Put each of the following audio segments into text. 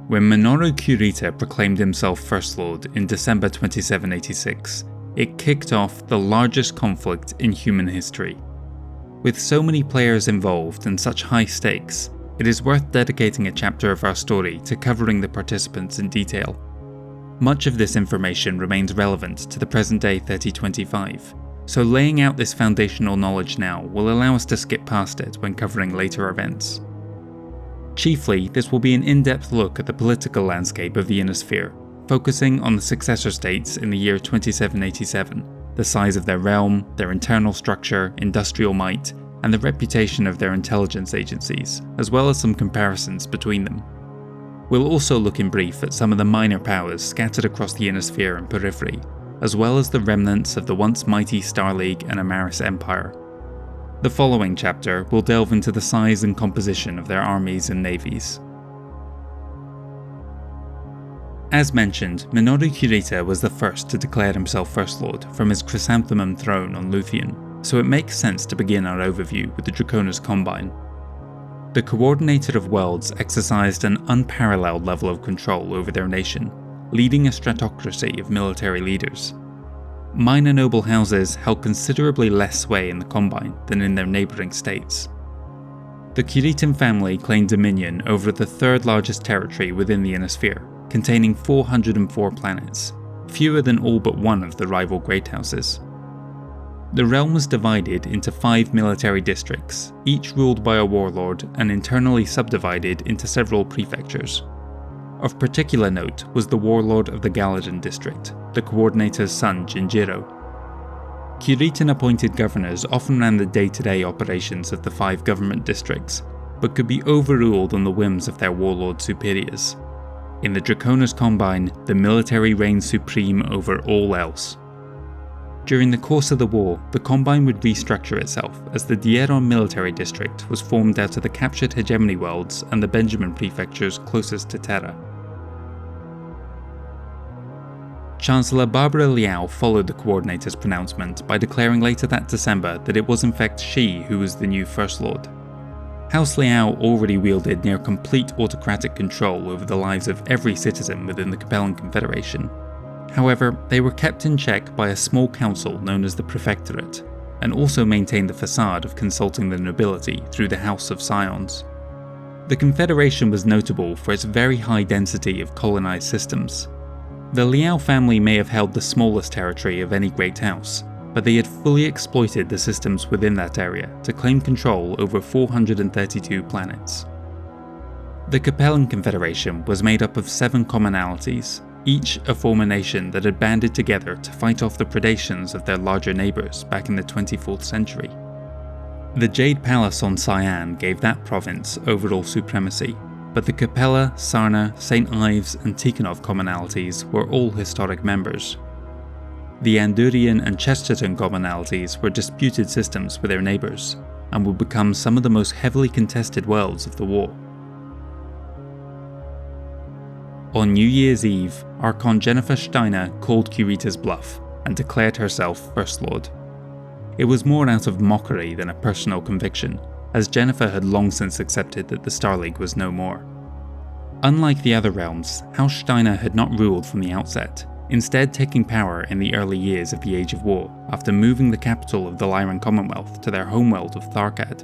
when Minoru Kurita proclaimed himself First Lord in December 2786, it kicked off the largest conflict in human history. With so many players involved and such high stakes, it is worth dedicating a chapter of our story to covering the participants in detail. Much of this information remains relevant to the present day 3025, so laying out this foundational knowledge now will allow us to skip past it when covering later events. Chiefly, this will be an in-depth look at the political landscape of the Inner Sphere, focusing on the successor states in the year 2787, the size of their realm, their internal structure, industrial might, and the reputation of their intelligence agencies, as well as some comparisons between them. We'll also look in brief at some of the minor powers scattered across the Inner Sphere and Periphery, as well as the remnants of the once mighty Star League and Amaris Empire. The following chapter will delve into the size and composition of their armies and navies. As mentioned, Minoru Kurita was the first to declare himself First Lord from his chrysanthemum throne on Luthien, so it makes sense to begin our overview with the Draconis Combine. The Coordinator of Worlds exercised an unparalleled level of control over their nation, leading a stratocracy of military leaders. Minor noble houses held considerably less sway in the Combine than in their neighbouring states. The Kuritan family claimed dominion over the third largest territory within the Inner Sphere, containing 404 planets, fewer than all but one of the rival Great Houses. The realm was divided into 5 military districts, each ruled by a warlord and internally subdivided into several prefectures. Of particular note was the warlord of the Calderon district, the Coordinator's son Jinjiro. Kuritan appointed governors often ran the day-to-day operations of the 5 government districts, but could be overruled on the whims of their warlord superiors. In the Draconis Combine, the military reigned supreme over all else. During the course of the war, the Combine would restructure itself as the Dieron military district was formed out of the captured hegemony worlds and the Benjamin prefectures closest to Terra. Chancellor Barbara Liao followed the Coordinator's pronouncement by declaring later that December that it was in fact she who was the new First Lord. House Liao already wielded near complete autocratic control over the lives of every citizen within the Capellan Confederation. However, they were kept in check by a small council known as the Prefectorate, and also maintained the facade of consulting the nobility through the House of Scions. The Confederation was notable for its very high density of colonized systems. The Liao family may have held the smallest territory of any great house, but they had fully exploited the systems within that area to claim control over 432 planets. The Capellan Confederation was made up of 7 commonalities, each a former nation that had banded together to fight off the predations of their larger neighbours back in the 24th century. The Jade Palace on Cyan gave that province overall supremacy, but the Capella, Sarna, St. Ives and Tikhonov commonalities were all historic members. The Andurian and Chesterton commonalities were disputed systems with their neighbours, and would become some of the most heavily contested worlds of the war. On New Year's Eve, Archon Jennifer Steiner called Kurita's bluff, and declared herself First Lord. It was more out of mockery than a personal conviction, as Jennifer had long since accepted that the Star League was no more. Unlike the other realms, House Steiner had not ruled from the outset, instead taking power in the early years of the Age of War after moving the capital of the Lyran Commonwealth to their homeworld of Tharkad,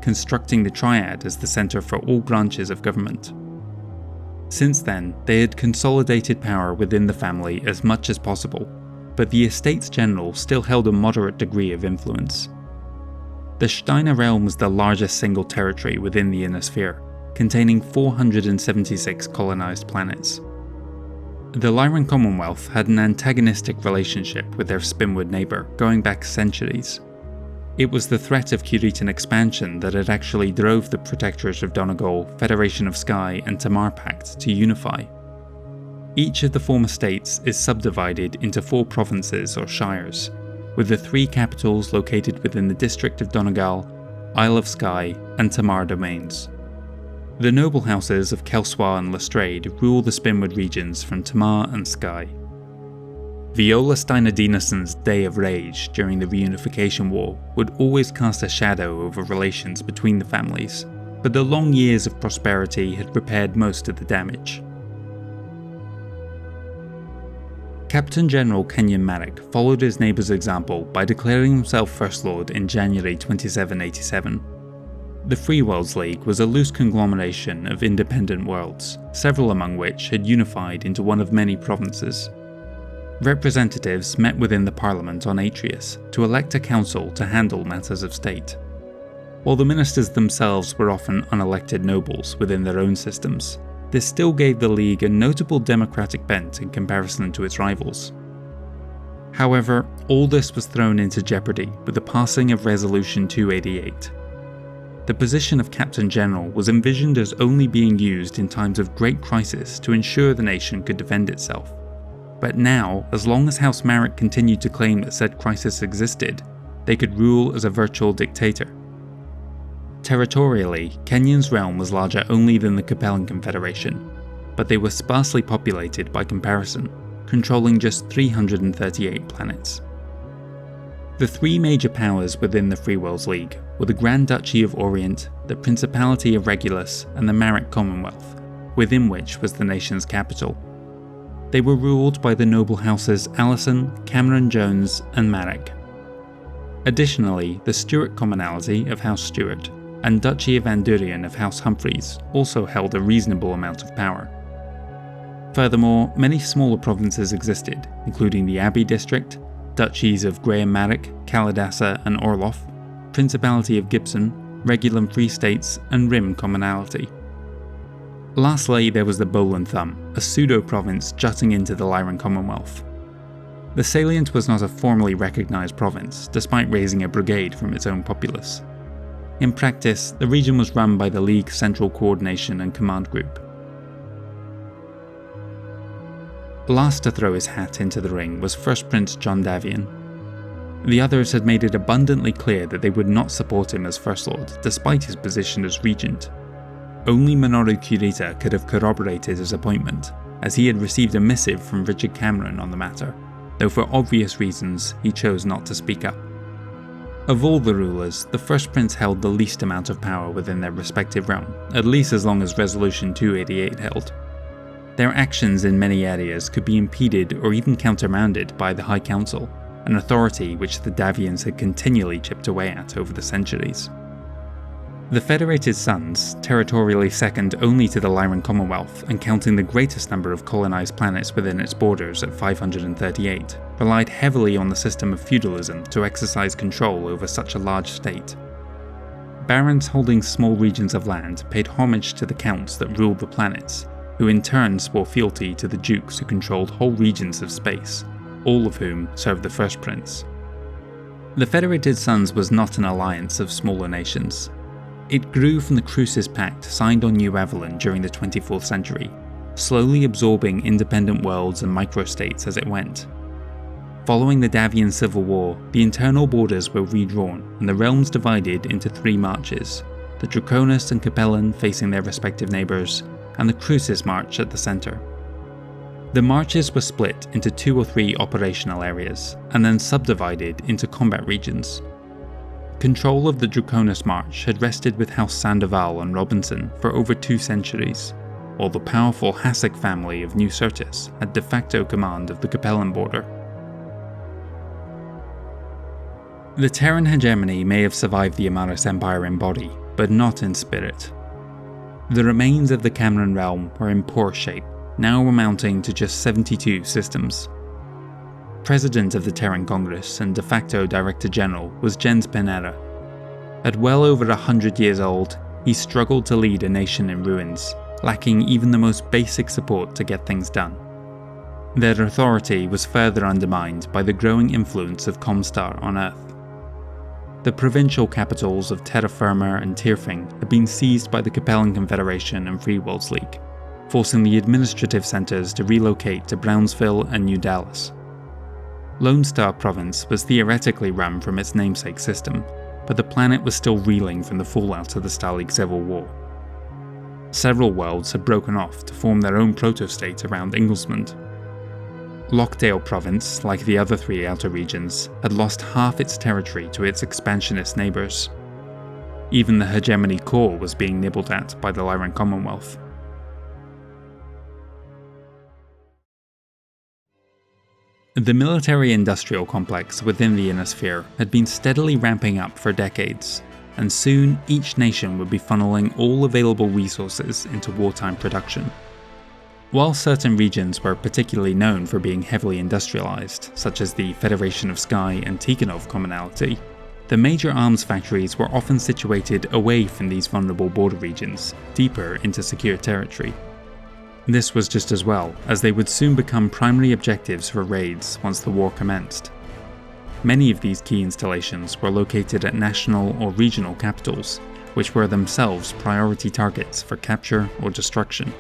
constructing the Triad as the centre for all branches of government. Since then, they had consolidated power within the family as much as possible, but the Estates General still held a moderate degree of influence. The Steiner realm was the largest single territory within the Inner Sphere, containing 476 colonized planets. The Lyran Commonwealth had an antagonistic relationship with their Spinwood neighbour going back centuries. It was the threat of Kuritan expansion that had actually drove the Protectorate of Donegal, Federation of Sky and Tamar Pact to unify. Each of the former states is subdivided into 4 provinces or shires, with the 3 capitals located within the District of Donegal, Isle of Skye and Tamar domains. The noble houses of Kelsois and Lestrade rule the Spinwood regions from Tamar and Skye. Viola Steiner Dinason's Day of Rage during the Reunification War would always cast a shadow over relations between the families, but the long years of prosperity had repaired most of the damage. Captain General Kenyon Marik followed his neighbour's example by declaring himself First Lord in January 2787. The Free Worlds League was a loose conglomeration of independent worlds, several among which had unified into one of many provinces. Representatives met within the Parliament on Atreus to elect a council to handle matters of state. While the ministers themselves were often unelected nobles within their own systems, this still gave the League a notable democratic bent in comparison to its rivals. However, all this was thrown into jeopardy with the passing of Resolution 288. The position of Captain General was envisioned as only being used in times of great crisis to ensure the nation could defend itself. But now, as long as House Marik continued to claim that said crisis existed, they could rule as a virtual dictator. Territorially, Kenyon's realm was larger only than the Capellan Confederation, but they were sparsely populated by comparison, controlling just 338 planets. The three major powers within the Free Worlds League were the Grand Duchy of Orient, the Principality of Regulus, and the Marik Commonwealth, within which was the nation's capital. They were ruled by the noble houses Allison, Cameron Jones, and Marik. Additionally, the Stuart Commonalty of House Stuart and Duchy of Andurian of House Humphreys also held a reasonable amount of power. Furthermore, many smaller provinces existed, including the Abbey District, Duchies of Graham Marik, Kalidasa and Orloff, Principality of Gibson, Regulum Free States, and Rim Commonalty. Lastly, there was the Bolan Thumb, a pseudo-province jutting into the Lyran Commonwealth. The Salient was not a formally recognised province, despite raising a brigade from its own populace. In practice, the region was run by the League's Central Coordination and Command Group. Last to throw his hat into the ring was First Prince John Davion. The others had made it abundantly clear that they would not support him as First Lord, despite his position as Regent. Only Minoru Kurita could have corroborated his appointment, as he had received a missive from Richard Cameron on the matter, though for obvious reasons he chose not to speak up. Of all the rulers, the First Prince held the least amount of power within their respective realm, at least as long as Resolution 288 held. Their actions in many areas could be impeded or even countermanded by the High Council, an authority which the Davions had continually chipped away at over the centuries. The Federated Sons, territorially second only to the Lyran Commonwealth and counting the greatest number of colonized planets within its borders at 538, relied heavily on the system of feudalism to exercise control over such a large state. Barons holding small regions of land paid homage to the counts that ruled the planets, who in turn swore fealty to the dukes who controlled whole regions of space, all of whom served the First Prince. The Federated Sons was not an alliance of smaller nations. It grew from the Crucis Pact signed on New Avellan during the 24th century, slowly absorbing independent worlds and microstates as it went. Following the Davion Civil War, the internal borders were redrawn and the realms divided into three marches, the Draconis and Capellan facing their respective neighbours, and the Crucis March at the centre. The marches were split into 2 or 3 operational areas, and then subdivided into combat regions. Control of the Draconis March had rested with House Sandoval and Robinson for over 2 centuries, while the powerful Hassic family of New Syrtis had de facto command of the Capellan border. The Terran Hegemony may have survived the Amaris Empire in body, but not in spirit. The remains of the Cameron realm were in poor shape, now amounting to just 72 systems. President of the Terran Congress and de facto Director General was Jens Penera. At well over 100 years old, he struggled to lead a nation in ruins, lacking even the most basic support to get things done. Their authority was further undermined by the growing influence of ComStar on Earth. The provincial capitals of Terra Firma and Tirfing had been seized by the Capellan Confederation and Free Worlds League, forcing the administrative centres to relocate to Brownsville and New Dallas. Lone Star Province was theoretically run from its namesake system, but the planet was still reeling from the fallout of the Starleague Civil War. Several worlds had broken off to form their own proto-state around Inglesmond. Lockdale Province, like the other 3 outer regions, had lost half its territory to its expansionist neighbours. Even the hegemony core was being nibbled at by the Lyran Commonwealth. The military-industrial complex within the Inner Sphere had been steadily ramping up for decades, and soon each nation would be funneling all available resources into wartime production. While certain regions were particularly known for being heavily industrialized, such as the Federation of Sky and Tikhonov commonality, the major arms factories were often situated away from these vulnerable border regions, deeper into secure territory. This was just as well, as they would soon become primary objectives for raids once the war commenced. Many of these key installations were located at national or regional capitals, which were themselves priority targets for capture or destruction.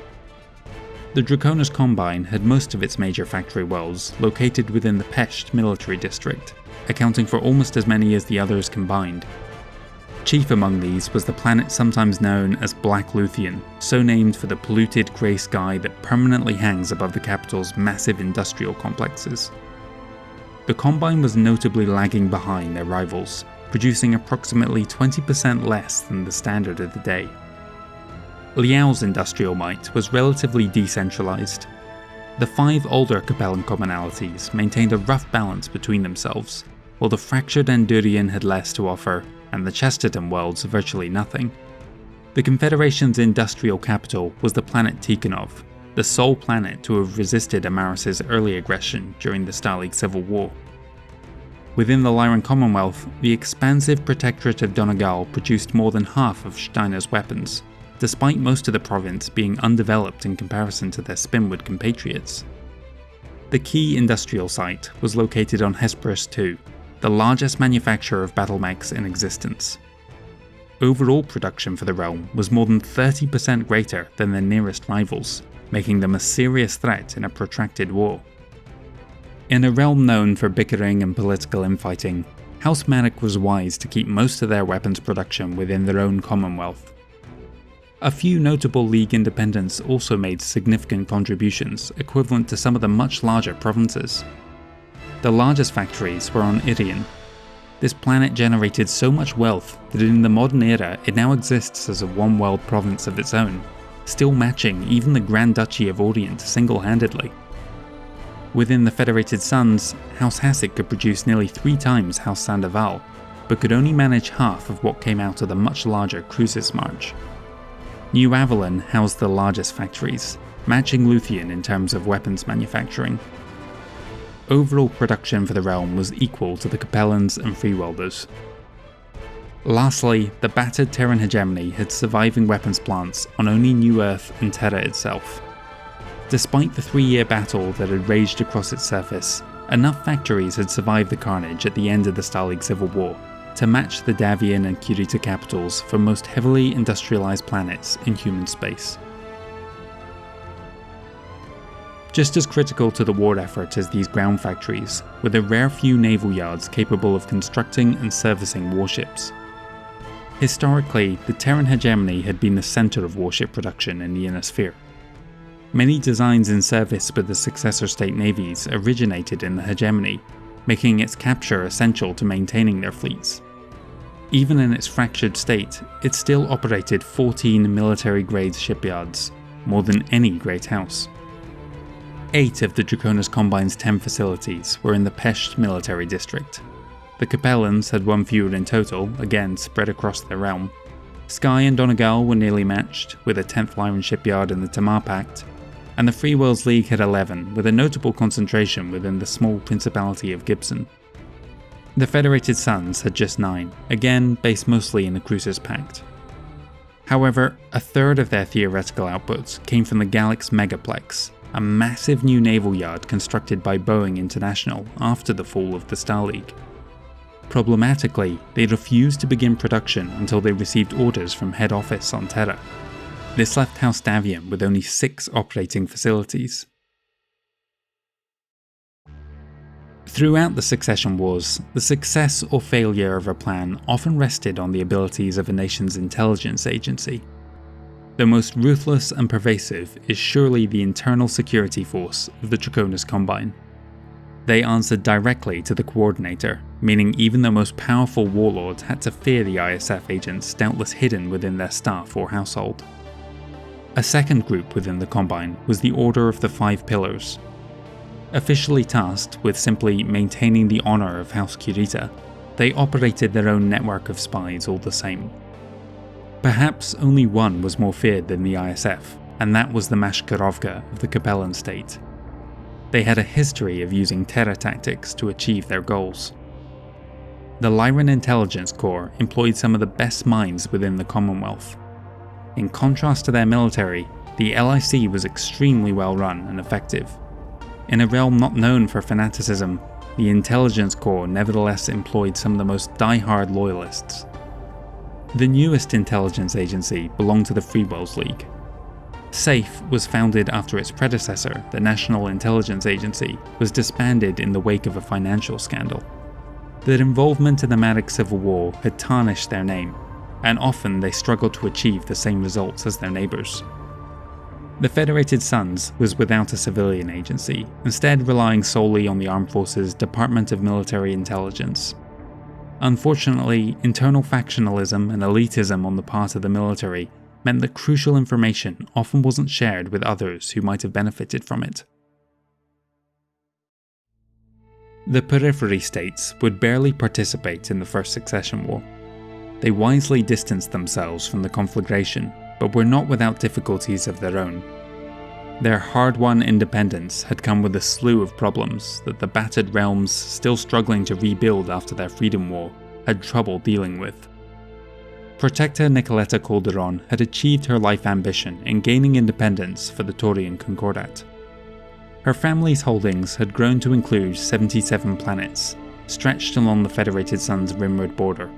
The Draconis Combine had most of its major factory worlds located within the Pesht military district, accounting for almost as many as the others combined. Chief among these was the planet sometimes known as Black Luthian, so named for the polluted grey sky that permanently hangs above the capital's massive industrial complexes. The Combine was notably lagging behind their rivals, producing approximately 20% less than the standard of the day. Liao's industrial might was relatively decentralized. The 5 older Capellan commonalities maintained a rough balance between themselves, while the fractured Andurian had less to offer and the Chesterton worlds virtually nothing. The Confederation's industrial capital was the planet Tikhonov, the sole planet to have resisted Amaris's early aggression during the Stalag Civil War. Within the Lyran Commonwealth, the expansive Protectorate of Donegal produced more than half of Steiner's weapons, despite most of the province being undeveloped in comparison to their Spinwood compatriots. The key industrial site was located on Hesperus II, the largest manufacturer of battle mechs in existence. Overall production for the realm was more than 30% greater than their nearest rivals, making them a serious threat in a protracted war. In a realm known for bickering and political infighting, House Marik was wise to keep most of their weapons production within their own Commonwealth. A few notable League independents also made significant contributions equivalent to some of the much larger provinces. The largest factories were on Irian. This planet generated so much wealth that in the modern era it now exists as a one-world province of its own, still matching even the Grand Duchy of Orient single-handedly. Within the Federated Suns, House Hassett could produce nearly 3 times House Sandoval, but could only manage half of what came out of the much larger Crucis March. New Avellar housed the largest factories, matching Luthian in terms of weapons manufacturing. Overall production for the realm was equal to the Capellans and Freewelders. Lastly, the battered Terran Hegemony had surviving weapons plants on only New Earth and Terra itself. Despite the 3-year battle that had raged across its surface, enough factories had survived the carnage at the end of the Stalag Civil War to match the Davion and Kurita capitals for most heavily industrialized planets in human space. Just as critical to the war effort as these ground factories were the rare few naval yards capable of constructing and servicing warships. Historically, the Terran Hegemony had been the center of warship production in the Inner Sphere. Many designs in service with the successor state navies originated in the Hegemony, making its capture essential to maintaining their fleets. Even in its fractured state, it still operated 14 military-grade shipyards, more than any great house. 8 of the Draconis Combine's 10 facilities were in the Pesht military district. The Capellans had 1 fewer in total, again spread across their realm. Sky and Donegal were nearly matched, with a 10th Lyran shipyard in the Tamar Pact, and the Free Worlds League had 11, with a notable concentration within the small Principality of Gibson. The Federated Suns had just 9, again based mostly in the Crucis Pact. However, a third of their theoretical outputs came from the Galax Megaplex, a massive new naval yard constructed by Boeing International after the fall of the Star League. Problematically, they refused to begin production until they received orders from head office on Terra. This left House Davion with only 6 operating facilities. Throughout the Succession Wars, the success or failure of a plan often rested on the abilities of a nation's intelligence agency. The most ruthless and pervasive is surely the internal security force of the Draconis Combine. They answered directly to the Coordinator, meaning even the most powerful warlords had to fear the ISF agents doubtless hidden within their staff or household. A second group within the Combine was the Order of the 5 Pillars. Officially tasked with simply maintaining the honour of House Kurita, they operated their own network of spies all the same. Perhaps only one was more feared than the ISF, and that was the Mashkarovka of the Capellan state. They had a history of using terror tactics to achieve their goals. The Lyran Intelligence Corps employed some of the best minds within the Commonwealth. In contrast to their military, the LIC was extremely well run and effective. In a realm not known for fanaticism, the Intelligence Corps nevertheless employed some of the most die-hard loyalists. The newest intelligence agency belonged to the Freewells League. SAFE was founded after its predecessor, the National Intelligence Agency, was disbanded in the wake of a financial scandal. Their involvement in the Marik Civil War had tarnished their name, and often they struggled to achieve the same results as their neighbours. The Federated Sons was without a civilian agency, instead relying solely on the Armed Forces Department of Military Intelligence. Unfortunately, internal factionalism and elitism on the part of the military meant that crucial information often wasn't shared with others who might have benefited from it. The Periphery states would barely participate in the First Succession War. They wisely distanced themselves from the conflagration, but were not without difficulties of their own. Their hard-won independence had come with a slew of problems that the battered realms still struggling to rebuild after their freedom war had trouble dealing with. Protector Nicoletta Calderon had achieved her life ambition in gaining independence for the Taurian Concordat. Her family's holdings had grown to include 77 planets, stretched along the Federated Sun's rimward border.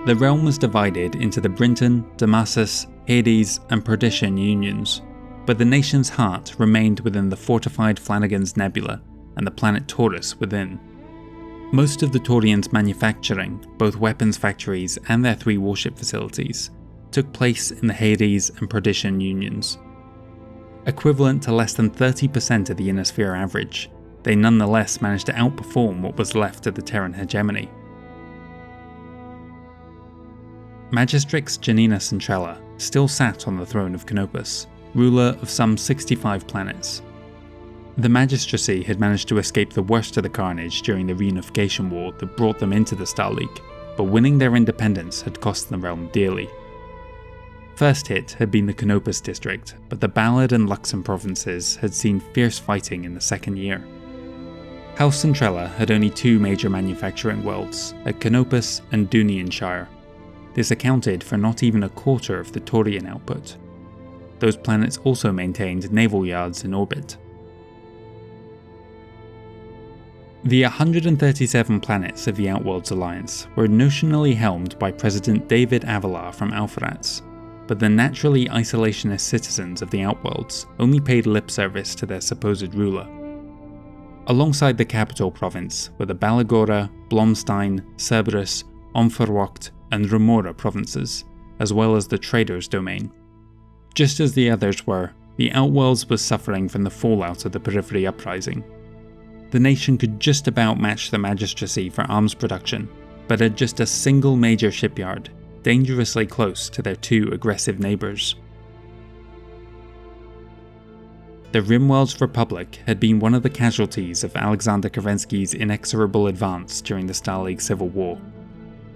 The realm was divided into the Brinton, Damasus, Hades, and Perdition unions, but the nation's heart remained within the fortified Flanagan's Nebula and the planet Taurus within. Most of the Taurians' manufacturing, both weapons factories and their 3 warship facilities, took place in the Hades and Perdition unions. Equivalent to less than 30% of the Inner Sphere average, they nonetheless managed to outperform what was left of the Terran Hegemony. Magistrix Janina Centrella still sat on the throne of Canopus, ruler of some 65 planets. The Magistracy had managed to escape the worst of the carnage during the reunification war that brought them into the Star League, but winning their independence had cost the realm dearly. First hit had been the Canopus district, but the Ballad and Luxem provinces had seen fierce fighting in the second year. House Centrella had only 2 major manufacturing worlds, at Canopus and Dunianshire. This accounted for not even a quarter of the Taurian output. Those planets also maintained naval yards in orbit. The 137 planets of the Outworlds Alliance were notionally helmed by President David Avellar from Alpharats, but the naturally isolationist citizens of the Outworlds only paid lip service to their supposed ruler. Alongside the capital province were the Balagora, Blomstein, Cerberus, Omferwacht, and Remora provinces, as well as the Traders' Domain. Just as the others were, the Outworlds was suffering from the fallout of the Periphery uprising. The nation could just about match the Magistracy for arms production, but had just a single major shipyard, dangerously close to their 2 aggressive neighbours. The Rimworld's Republic had been one of the casualties of Alexander Kerensky's inexorable advance during the Star League Civil War.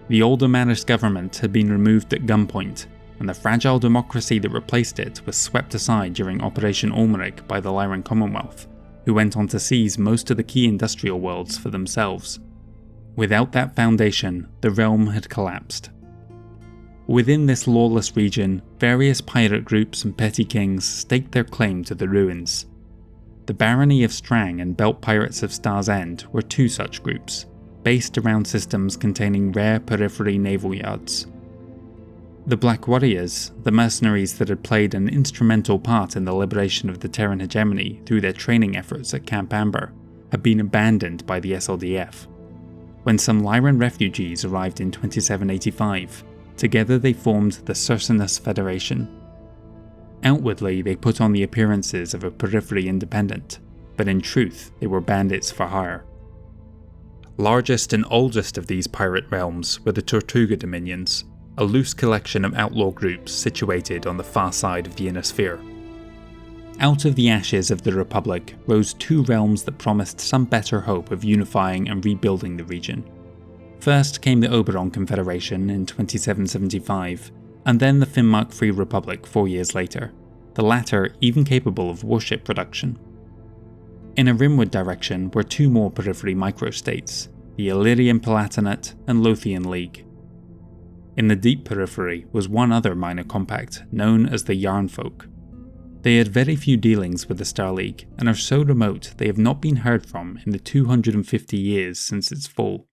The old Omanist government had been removed at gunpoint, and the fragile democracy that replaced it was swept aside during Operation Ulmerich by the Lyran Commonwealth, who went on to seize most of the key industrial worlds for themselves. Without that foundation, the realm had collapsed. Within this lawless region, various pirate groups and petty kings staked their claim to the ruins. The Barony of Strang and Belt Pirates of Star's End were 2 such groups, based around systems containing rare Periphery naval yards. The Black Warriors, the mercenaries that had played an instrumental part in the liberation of the Terran Hegemony through their training efforts at Camp Amber, had been abandoned by the SLDF. When some Lyran refugees arrived in 2785, together they formed the Cercinus Federation. Outwardly, they put on the appearances of a Periphery independent, but in truth, they were bandits for hire. Largest and oldest of these pirate realms were the Tortuga Dominions, a loose collection of outlaw groups situated on the far side of the Inner Sphere. Out of the ashes of the Republic rose two realms that promised some better hope of unifying and rebuilding the region. First came the Oberon Confederation in 2775, and then the Finnmark Free Republic 4 years later, the latter even capable of warship production. In a rimward direction were two more Periphery microstates, the Illyrian Palatinate and Lothian League. In the deep Periphery was one other minor compact, known as the Yarnfolk. They had very few dealings with the Star League, and are so remote they have not been heard from in the 250 years since its fall.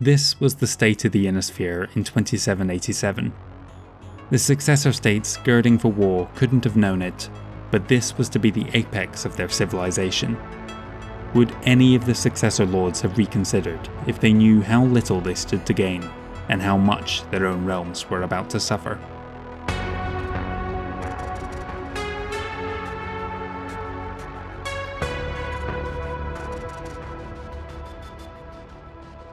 This was the state of the Inner Sphere in 2787. The successor states girding for war couldn't have known it, but this was to be the apex of their civilization. Would any of the successor lords have reconsidered if they knew how little they stood to gain, and how much their own realms were about to suffer?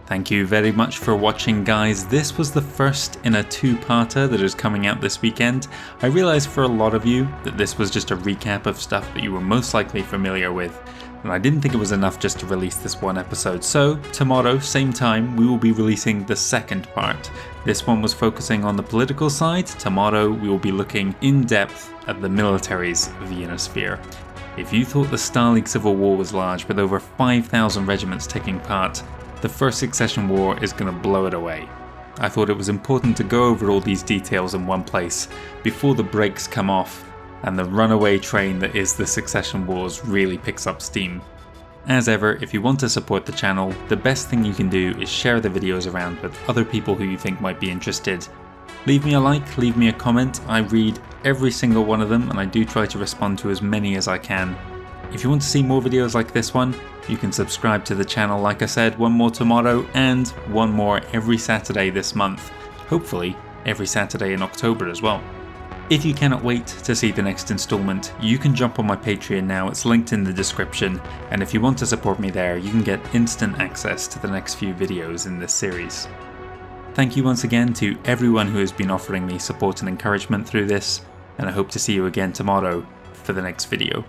Thank you very much for watching, guys. This was the first in a two-parter that is coming out this weekend. I realised for a lot of you that this was just a recap of stuff that you were most likely familiar with, and I didn't think it was enough just to release this one episode. So tomorrow, same time, we will be releasing the second part. This one was focusing on the political side. Tomorrow we will be looking in depth at the militaries of the Inner Sphere. If you thought the Star League Civil War was large with over 5,000 regiments taking part, the First Succession War is going to blow it away. I thought it was important to go over all these details in one place before the brakes come off and the runaway train that is the Succession Wars really picks up steam. As ever, if you want to support the channel, the best thing you can do is share the videos around with other people who you think might be interested. Leave me a like, leave me a comment. I read every single one of them and I do try to respond to as many as I can. If you want to see more videos like this one, you can subscribe to the channel. Like I said, one more tomorrow and one more every Saturday this month. Hopefully every Saturday in October as well. If you cannot wait to see the next installment, you can jump on my Patreon now. It's linked in the description, and if you want to support me there, you can get instant access to the next few videos in this series. Thank you once again to everyone who has been offering me support and encouragement through this, and I hope to see you again tomorrow for the next video.